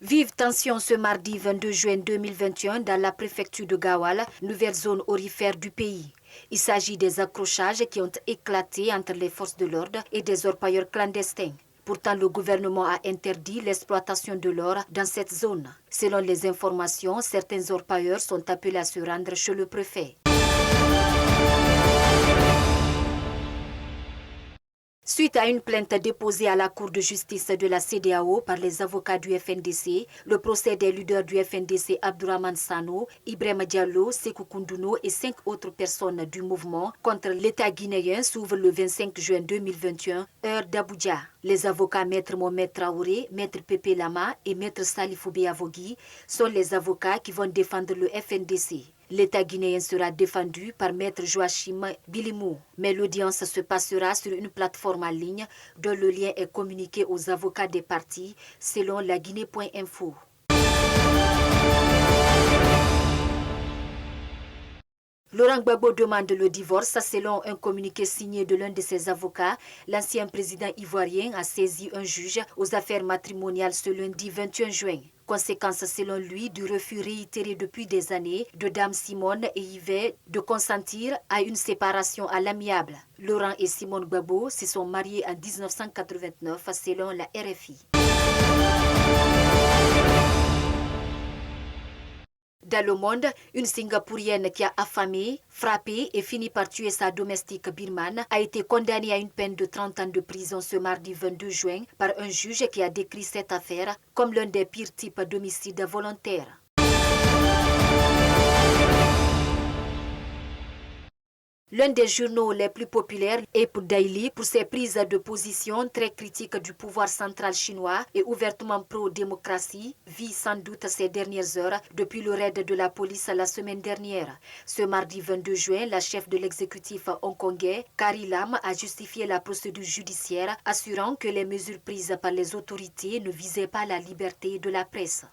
Vive tension ce mardi 22 juin 2021 dans la préfecture de Gawal, nouvelle zone aurifère du pays. Il s'agit des accrochages qui ont éclaté entre les forces de l'ordre et des orpailleurs clandestins. Pourtant, le gouvernement a interdit l'exploitation de l'or dans cette zone. Selon les informations, certains orpailleurs sont appelés à se rendre chez le préfet. Suite à une plainte déposée à la Cour de justice de la CEDEAO par les avocats du FNDC, le procès des leaders du FNDC Abdourahmane Sano, Ibrahima Diallo, Sékou Koundouno et 5 autres personnes du mouvement contre l'État guinéen s'ouvre le 25 juin 2021, heure d'Abuja. Les avocats Maître Mohamed Traoré, Maître Pépé Lama et Maître Salifou Béavogui sont les avocats qui vont défendre le FNDC. L'État guinéen sera défendu par Maître Joachim Bilimou. Mais l'audience se passera sur une plateforme en ligne dont le lien est communiqué aux avocats des parties selon la Guinée.info. Laurent Gbagbo demande le divorce. Selon un communiqué signé de l'un de ses avocats, l'ancien président ivoirien a saisi un juge aux affaires matrimoniales ce lundi 21 juin. Conséquence selon lui du refus réitéré depuis des années de Dame Simone et Yves de consentir à une séparation à l'amiable. Laurent et Simone Gbagbo se sont mariés en 1989 selon la RFI. Dans le monde, une Singapourienne qui a affamé, frappé et fini par tuer sa domestique birmane a été condamnée à une peine de 30 ans de prison ce mardi 22 juin par un juge qui a décrit cette affaire comme l'un des pires types d'homicide volontaire. L'un des journaux les plus populaires, Ape Daily, pour ses prises de position très critiques du pouvoir central chinois et ouvertement pro-démocratie, vit sans doute ces dernières heures depuis le raid de la police la semaine dernière. Ce mardi 22 juin, la chef de l'exécutif hongkongais, Carrie Lam, a justifié la procédure judiciaire, assurant que les mesures prises par les autorités ne visaient pas la liberté de la presse.